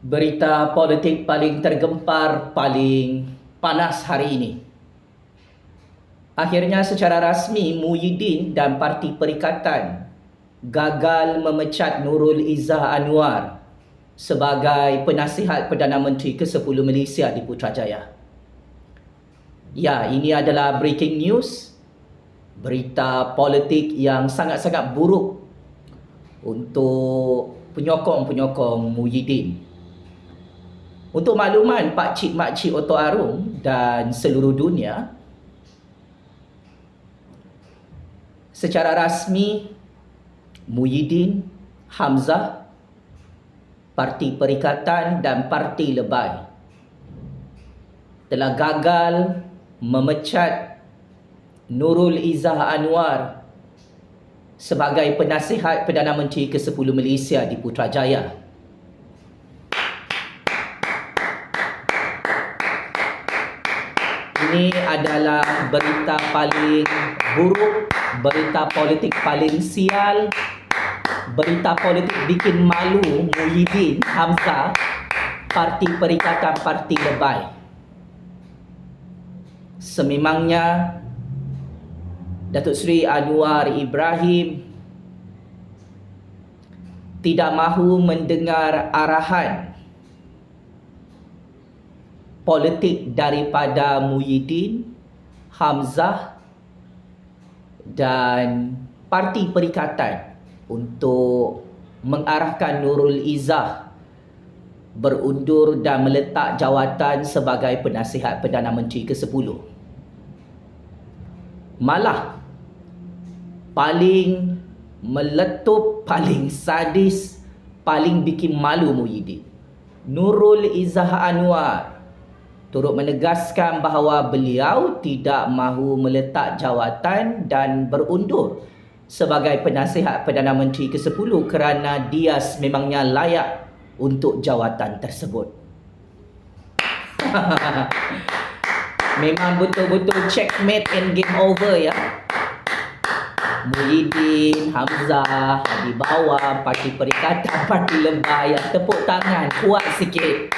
Berita politik paling tergempar, paling panas hari ini. Akhirnya secara rasmi Muhyiddin dan Parti Perikatan gagal memecat Nurul Izzah Anwar sebagai penasihat Perdana Menteri ke-10 Malaysia di Putrajaya. Ya, ini adalah breaking news. Berita politik yang sangat-sangat buruk untuk penyokong-penyokong Muhyiddin. Untuk makluman Pak Cik Mak Cik Oto Arum dan seluruh dunia, secara rasmi Muhyiddin, Hamzah, Parti Perikatan dan Parti Lebay telah gagal memecat Nurul Izzah Anwar sebagai penasihat Perdana Menteri ke-10 Malaysia di Putrajaya. Ini adalah berita paling buruk, berita politik paling sial, berita politik bikin malu Muhyiddin, Hamzah, Parti Perikatan, Parti Lebay. Sememangnya Datuk Seri Anwar Ibrahim tidak mahu mendengar arahan politik daripada Muhyiddin, Hamzah dan Parti Perikatan untuk mengarahkan Nurul Izzah berundur dan meletak jawatan sebagai penasihat Perdana Menteri ke-10. Malah paling meletup, paling sadis, paling bikin malu Muhyiddin, Nurul Izzah Anwar turut menegaskan bahawa beliau tidak mahu meletak jawatan dan berundur sebagai penasihat Perdana Menteri ke-10 kerana dia sememangnya layak untuk jawatan tersebut. Memang betul-betul checkmate and game over ya. Muhyiddin, Hamzah di bawah, Parti Perikatan, Parti Lebay, tepuk tangan kuat sikit.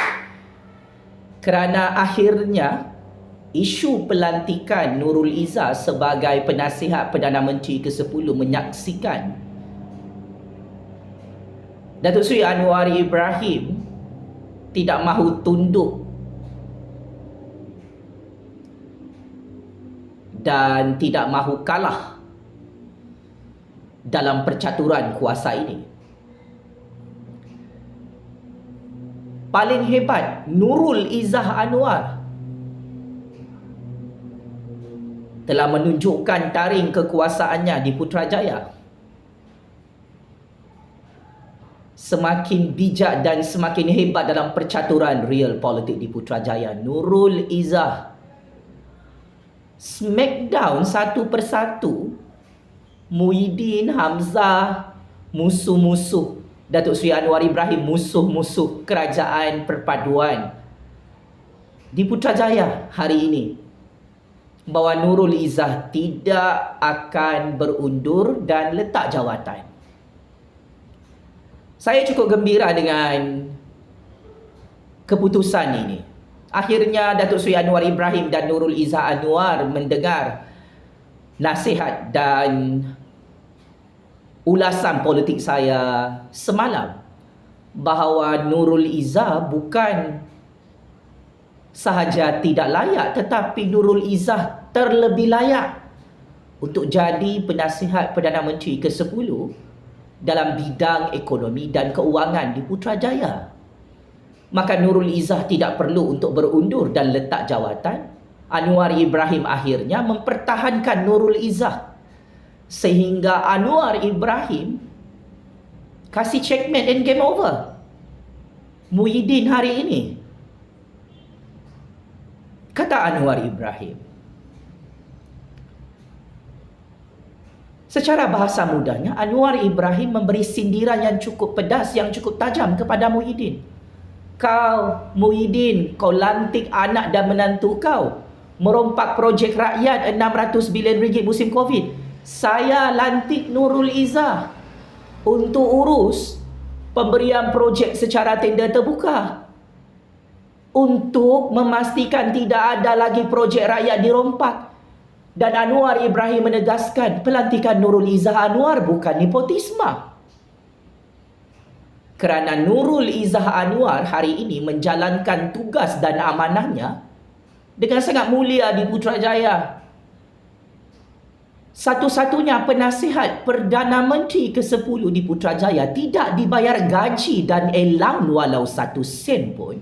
Kerana akhirnya isu pelantikan Nurul Izzah sebagai penasihat Perdana Menteri ke-10 menyaksikan Datuk Seri Anwar Ibrahim tidak mahu tunduk dan tidak mahu kalah dalam percaturan kuasa ini. Paling hebat, Nurul Izzah Anwar telah menunjukkan taring kekuasaannya di Putrajaya. Semakin bijak dan semakin hebat dalam percaturan real politik di Putrajaya. Nurul Izzah smackdown satu persatu Muhyiddin, Hamzah, musuh-musuh Datuk Seri Anwar Ibrahim, musuh-musuh kerajaan perpaduan di Putrajaya hari ini, bahawa Nurul Izzah tidak akan berundur dan letak jawatan. Saya cukup gembira dengan keputusan ini. Akhirnya Datuk Seri Anwar Ibrahim dan Nurul Izzah Anwar mendengar nasihat dan ulasan politik saya semalam bahawa Nurul Izzah bukan sahaja tidak layak, tetapi Nurul Izzah terlebih layak untuk jadi penasihat Perdana Menteri ke-10 dalam bidang ekonomi dan keuangan di Putrajaya. Maka Nurul Izzah tidak perlu untuk berundur dan letak jawatan. Anwar Ibrahim akhirnya mempertahankan Nurul Izzah sehingga Anwar Ibrahim kasih checkmate and game over Muhyiddin hari ini. Kata Anwar Ibrahim, secara bahasa mudahnya, Anwar Ibrahim memberi sindiran yang cukup pedas, yang cukup tajam kepada Muhyiddin. Kau Muhyiddin, kau lantik anak dan menantu kau merompak projek rakyat 600 bilion ringgit musim Covid. Saya lantik Nurul Izzah untuk urus pemberian projek secara tender terbuka untuk memastikan tidak ada lagi projek rakyat dirompak. Dan Anwar Ibrahim menegaskan pelantikan Nurul Izzah Anwar bukan nepotisme. Kerana Nurul Izzah Anwar hari ini menjalankan tugas dan amanahnya dengan sangat mulia di Putrajaya. Satu-satunya penasihat Perdana Menteri ke-10 di Putrajaya tidak dibayar gaji dan elang walau 1 sen pun.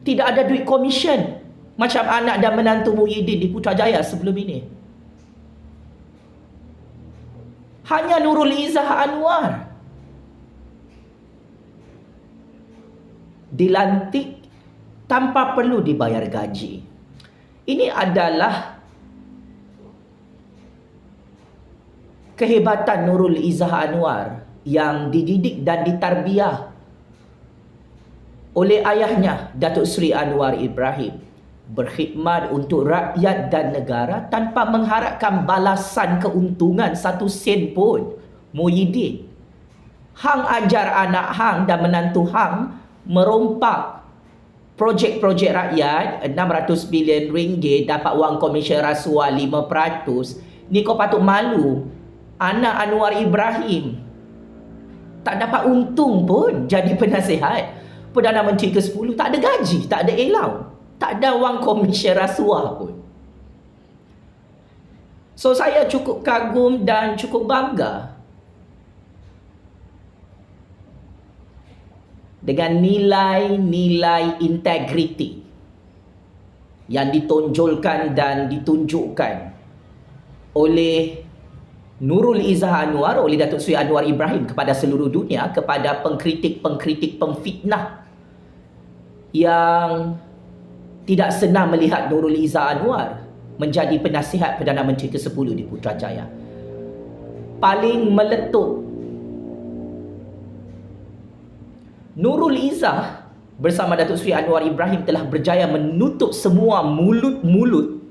Tidak ada duit komisen macam anak dan menantu Muhyiddin di Putrajaya sebelum ini. Hanya Nurul Izzah Anwar dilantik tanpa perlu dibayar gaji. Ini adalah kehebatan Nurul Izzah Anwar yang dididik dan ditarbiah oleh ayahnya Datuk Seri Anwar Ibrahim, berkhidmat untuk rakyat dan negara tanpa mengharapkan balasan keuntungan 1 sen pun. Muhyiddin, hang ajar anak hang dan menantu hang merompak projek-projek rakyat 600 bilion ringgit, dapat wang komisen rasuah 5%. Ni kau patut malu. Anak Anwar Ibrahim tak dapat untung pun jadi penasihat Perdana Menteri ke-10. Tak ada gaji, tak ada elau, tak ada wang komisen rasuah pun. So saya cukup kagum dan cukup bangga dengan nilai-nilai integriti yang ditonjolkan dan ditunjukkan oleh Nurul Izzah Anwar, oleh Datuk Seri Anwar Ibrahim kepada seluruh dunia, kepada pengkritik-pengkritik, pemfitnah yang tidak senang melihat Nurul Izzah Anwar menjadi penasihat Perdana Menteri ke-10 di Putrajaya. Paling meletup, Nurul Izzah bersama Datuk Seri Anwar Ibrahim telah berjaya menutup semua mulut-mulut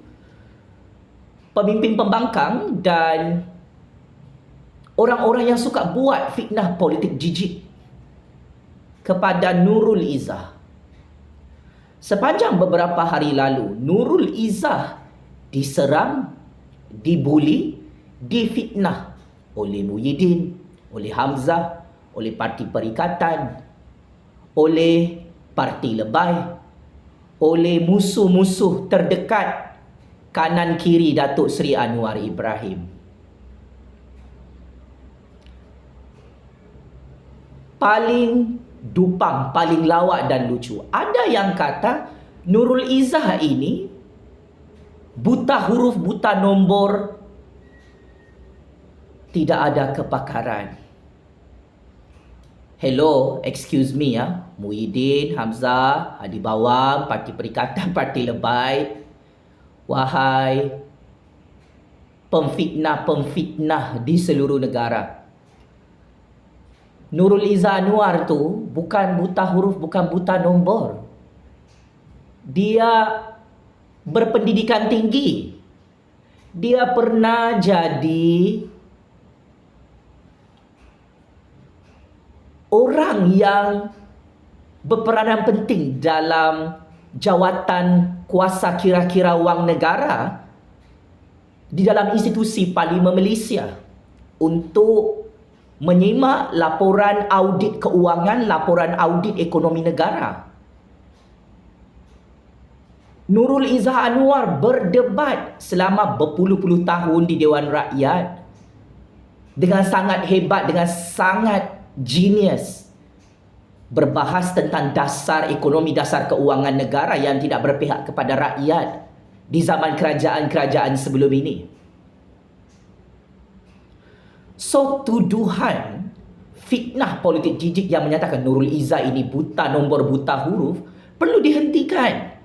pemimpin pembangkang dan orang-orang yang suka buat fitnah politik jijik kepada Nurul Izzah. Sepanjang beberapa hari lalu, Nurul Izzah diserang, dibuli, difitnah oleh Muhyiddin, oleh Hamzah, oleh Parti Perikatan, oleh Parti Lebay, oleh musuh-musuh terdekat kanan kiri Datuk Seri Anwar Ibrahim. Paling dupang, paling lawak dan lucu, ada yang kata Nurul Izzah ini buta huruf, buta nombor, tidak ada kepakaran. Hello, excuse me ya, Muhyiddin, Hamzah, Hadi Bawang, Parti Perikatan, Parti Lebay, wahai pemfitnah-pemfitnah di seluruh negara. Nurul Izzah Anwar tu bukan buta huruf, bukan buta nombor. Dia berpendidikan tinggi. Dia pernah jadi orang yang berperanan penting dalam jawatan kuasa kira-kira wang negara di dalam institusi Parlimen Malaysia untuk menyimak laporan audit keuangan, laporan audit ekonomi negara. Nurul Izzah Anwar berdebat selama berpuluh-puluh tahun di Dewan Rakyat dengan sangat hebat, dengan sangat genius, berbahas tentang dasar ekonomi, dasar keuangan negara yang tidak berpihak kepada rakyat di zaman kerajaan-kerajaan sebelum ini. So, tuduhan fitnah politik jijik yang menyatakan Nurul Izzah ini buta nombor, buta huruf perlu dihentikan.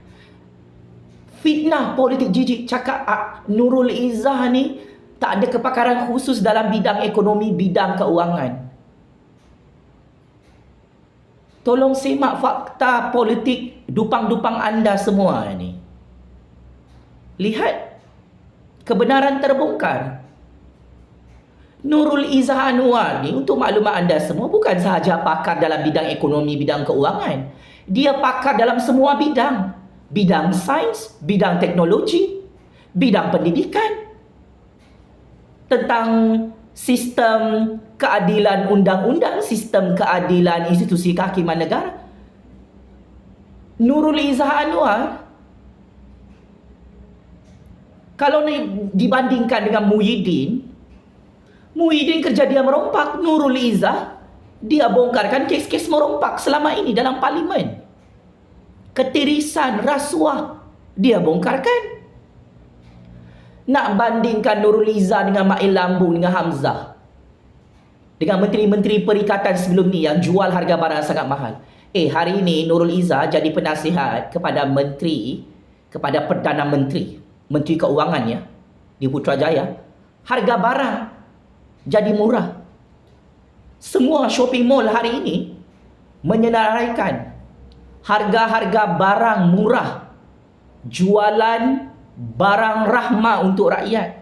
Fitnah politik jijik cakap Nurul Izzah ni tak ada kepakaran khusus dalam bidang ekonomi, bidang keuangan. Tolong semak fakta politik dupang-dupang anda semua ni. Lihat kebenaran terbongkar. Nurul Izzah Anwar ni, untuk maklumat anda semua, bukan sahaja pakar dalam bidang ekonomi, bidang keuangan. Dia pakar dalam semua bidang. Bidang sains, bidang teknologi, bidang pendidikan. Tentang sistem keadilan undang-undang, sistem keadilan institusi kehakiman negara. Nurul Izzah Anwar, kalau dibandingkan dengan Muhyiddin kerja dia merompak. Nurul Izzah, dia bongkarkan kes-kes merompak selama ini dalam parlimen. Ketirisan, rasuah, dia bongkarkan. Nak bandingkan Nurul Izzah dengan Mail Lambung, dengan Hamzah, dengan menteri-menteri perikatan sebelum ni yang jual harga barang sangat mahal. Hari ini Nurul Izzah jadi penasihat kepada Perdana Menteri, Menteri Keuangan ya, di Putrajaya. Harga barang jadi murah. Semua shopping mall hari ini menyenaraikan harga-harga barang murah, jualan barang rahmah untuk rakyat.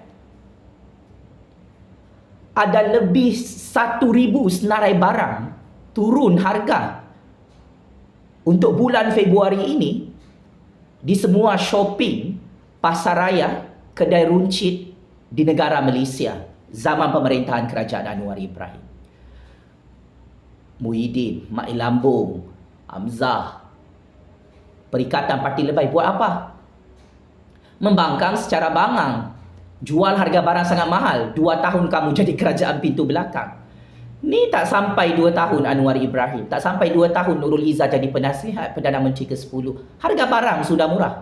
Ada lebih 1,000 senarai barang turun harga untuk bulan Februari ini di semua shopping, pasaraya, kedai runcit di negara Malaysia zaman pemerintahan kerajaan Anwar Ibrahim. Muhyiddin, Mail Lambung, Hamzah, Perikatan Parti Lebay buat apa? Membangkang secara bangang, jual harga barang sangat mahal. 2 tahun kamu jadi kerajaan pintu belakang. Ni tak sampai 2 tahun Anwar Ibrahim, tak sampai 2 tahun Nurul Izzah jadi penasihat Perdana Menteri ke-10. Harga barang sudah murah.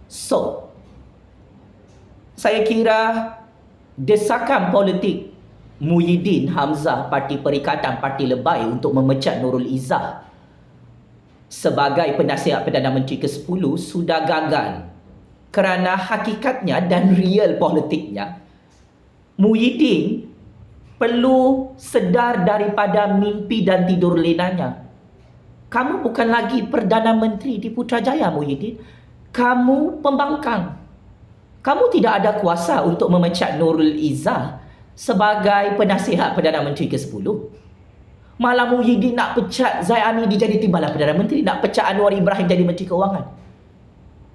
So, saya kira desakan politik Muhyiddin, Hamzah, Parti Perikatan, Parti Lebay untuk memecat Nurul Izzah sebagai penasihat Perdana Menteri ke-10 sudah gagal. Kerana hakikatnya dan real politiknya, Muhyiddin perlu sedar daripada mimpi dan tidur lenanya. Kamu bukan lagi Perdana Menteri di Putrajaya, Muhyiddin. Kamu pembangkang. Kamu tidak ada kuasa untuk memecat Nurul Izzah sebagai penasihat Perdana Menteri ke-10. Malah Muhyiddin nak pecat Zahid Hamidi jadi timbalan Perdana Menteri, nak pecat Anwar Ibrahim jadi Menteri Keuangan.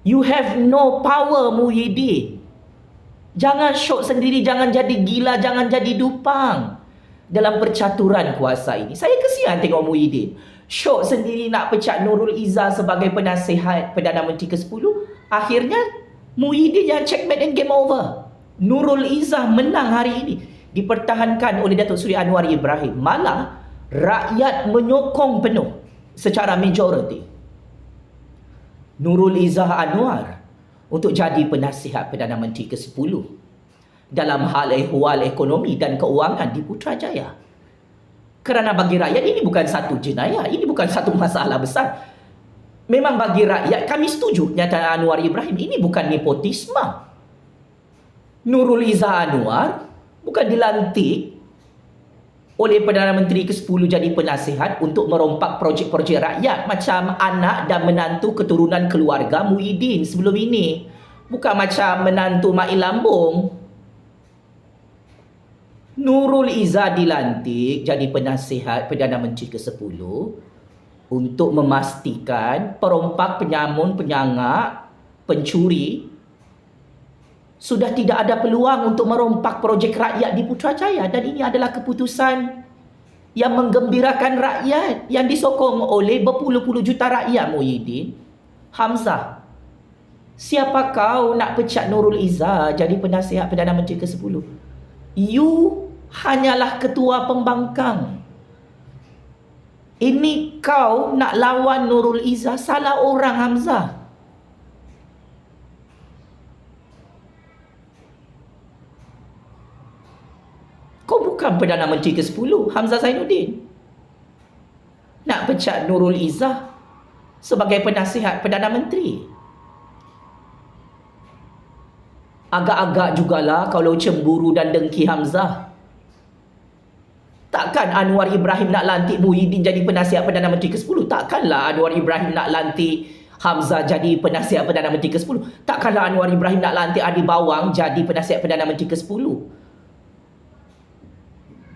You have no power, Muhyiddin. Jangan syok sendiri, jangan jadi gila, jangan jadi dupang dalam percaturan kuasa ini. Saya kesian tengok Muhyiddin syok sendiri nak pecat Nurul Izzah sebagai penasihat Perdana Menteri ke-10. Akhirnya Muhyiddin yang checkmate and game over. Nurul Izzah menang hari ini, dipertahankan oleh Datuk Seri Anwar Ibrahim. Malah rakyat menyokong penuh secara majoriti Nurul Izzah Anwar untuk jadi penasihat Perdana Menteri ke-10 dalam hal ehwal ekonomi dan keuangan di Putrajaya. Kerana bagi rakyat ini bukan satu jenayah, ini bukan satu masalah besar. Memang bagi rakyat, kami setuju nyataan Anwar Ibrahim, ini bukan nepotisme. Nurul Izzah Anwar bukan dilantik oleh Perdana Menteri ke-10 jadi penasihat untuk merompak projek-projek rakyat macam anak dan menantu keturunan keluarga Muhyiddin sebelum ini. Bukan macam menantu Mail Lambung. Nurul Izzah dilantik jadi penasihat Perdana Menteri ke-10 untuk memastikan perompak, penyamun, penyangak, pencuri sudah tidak ada peluang untuk merompak projek rakyat di Putrajaya. Dan ini adalah keputusan yang menggembirakan rakyat, yang disokong oleh berpuluh-puluh juta rakyat. Muhyiddin, Hamzah, siapa kau nak pecat Nurul Izzah jadi penasihat Perdana Menteri ke-10? You hanyalah ketua pembangkang. Ini kau nak lawan Nurul Izzah, salah orang Hamzah. Kau bukan Perdana Menteri ke-10, Hamzah Zainuddin. Nak pecat Nurul Izzah sebagai penasihat Perdana Menteri. Agak-agak jugalah kalau cemburu dan dengki Hamzah. Takkan Anwar Ibrahim nak lantik Muhyiddin jadi penasihat Perdana Menteri ke-10? Takkanlah Anwar Ibrahim nak lantik Hamzah jadi penasihat Perdana Menteri ke-10. Takkanlah Anwar Ibrahim nak lantik Adi Bawang jadi penasihat Perdana Menteri ke-10.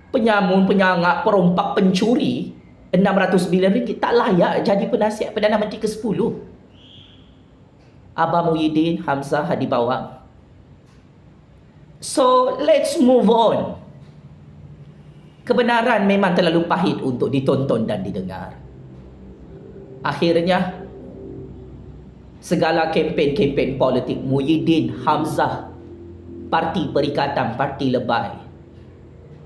Penyamun, penyangak, perompak, pencuri RM600 tak layak jadi penasihat Perdana Menteri ke-10. Abah Muhyiddin, Hamzah, Adi Bawang. So, let's move on. Kebenaran memang terlalu pahit untuk ditonton dan didengar. Akhirnya, segala kempen-kempen politik Muhyiddin, Hamzah, Parti Perikatan, Parti Lebay,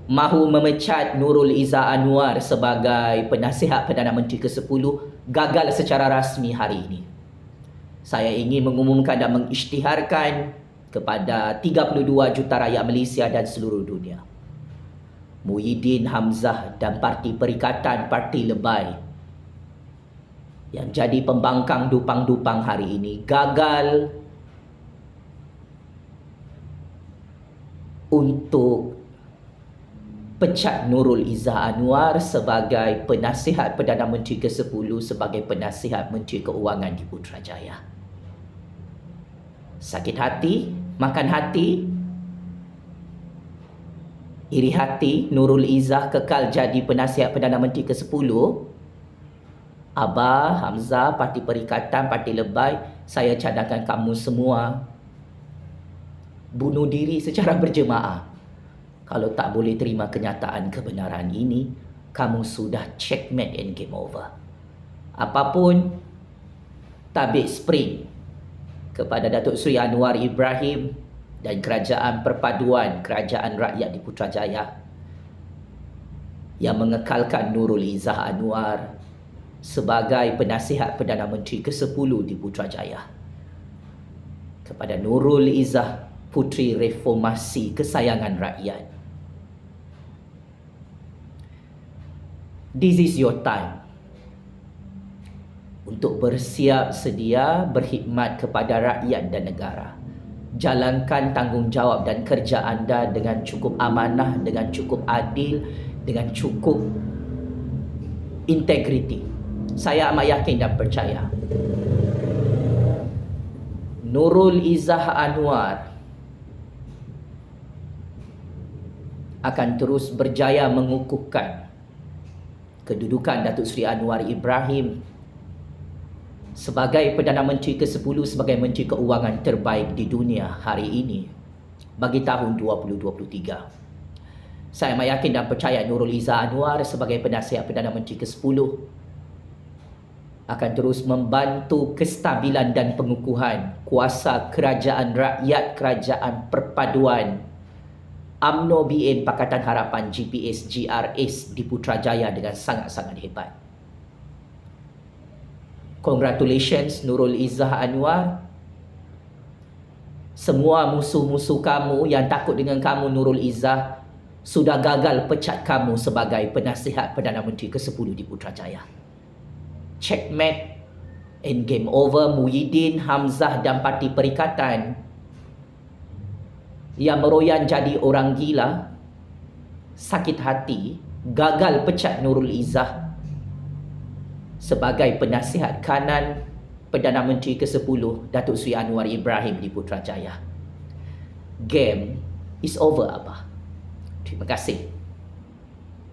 mahu memecat Nurul Izzah Anwar sebagai penasihat Perdana Menteri ke-10 gagal secara rasmi hari ini. Saya ingin mengumumkan dan mengisytiharkan kepada 32 juta rakyat Malaysia dan seluruh dunia. Muhyiddin, Hamzah dan Parti Perikatan, Parti Lebay yang jadi pembangkang dupang-dupang hari ini gagal untuk pecat Nurul Izzah Anwar sebagai penasihat Perdana Menteri ke-10 sebagai penasihat Menteri Keuangan di Putrajaya. Sakit hati, makan hati, iri hati. Nurul Izzah kekal jadi penasihat Perdana Menteri ke-10. Abah, Hamzah, Parti Perikatan, Parti Lebay, saya cadangkan kamu semua bunuh diri secara berjemaah. Kalau tak boleh terima kenyataan kebenaran ini, kamu sudah checkmate and game over. Apapun tabik spring kepada Datuk Seri Anwar Ibrahim dan Kerajaan Perpaduan Kerajaan Rakyat di Putrajaya yang mengekalkan Nurul Izzah Anwar sebagai penasihat Perdana Menteri ke-10 di Putrajaya. Kepada Nurul Izzah, puteri reformasi kesayangan rakyat, this is your time untuk bersiap sedia berkhidmat kepada rakyat dan negara. Jalankan tanggungjawab dan kerja anda dengan cukup amanah, dengan cukup adil, dengan cukup integriti. Saya amat yakin dan percaya Nurul Izzah Anwar akan terus berjaya mengukuhkan kedudukan Datuk Seri Anwar Ibrahim sebagai Perdana Menteri ke-10, sebagai Menteri Keuangan terbaik di dunia hari ini bagi tahun 2023. Saya amat yakin dan percaya Nurul Izzah Anwar sebagai penasihat Perdana Menteri ke-10 akan terus membantu kestabilan dan pengukuhan kuasa kerajaan rakyat, kerajaan perpaduan UMNO BN Pakatan Harapan GPS GRS di Putrajaya dengan sangat-sangat hebat. Congratulations Nurul Izzah Anwar. Semua musuh-musuh kamu yang takut dengan kamu Nurul Izzah sudah gagal pecat kamu sebagai penasihat Perdana Menteri ke-10 di Putrajaya. Checkmate and game over. Muhyiddin, Hamzah dan Parti Perikatan yang meroyan jadi orang gila, sakit hati, gagal pecat Nurul Izzah sebagai penasihat kanan Perdana Menteri ke-10 Datuk Seri Anwar Ibrahim di Putrajaya. Game is over, Abah. Terima kasih.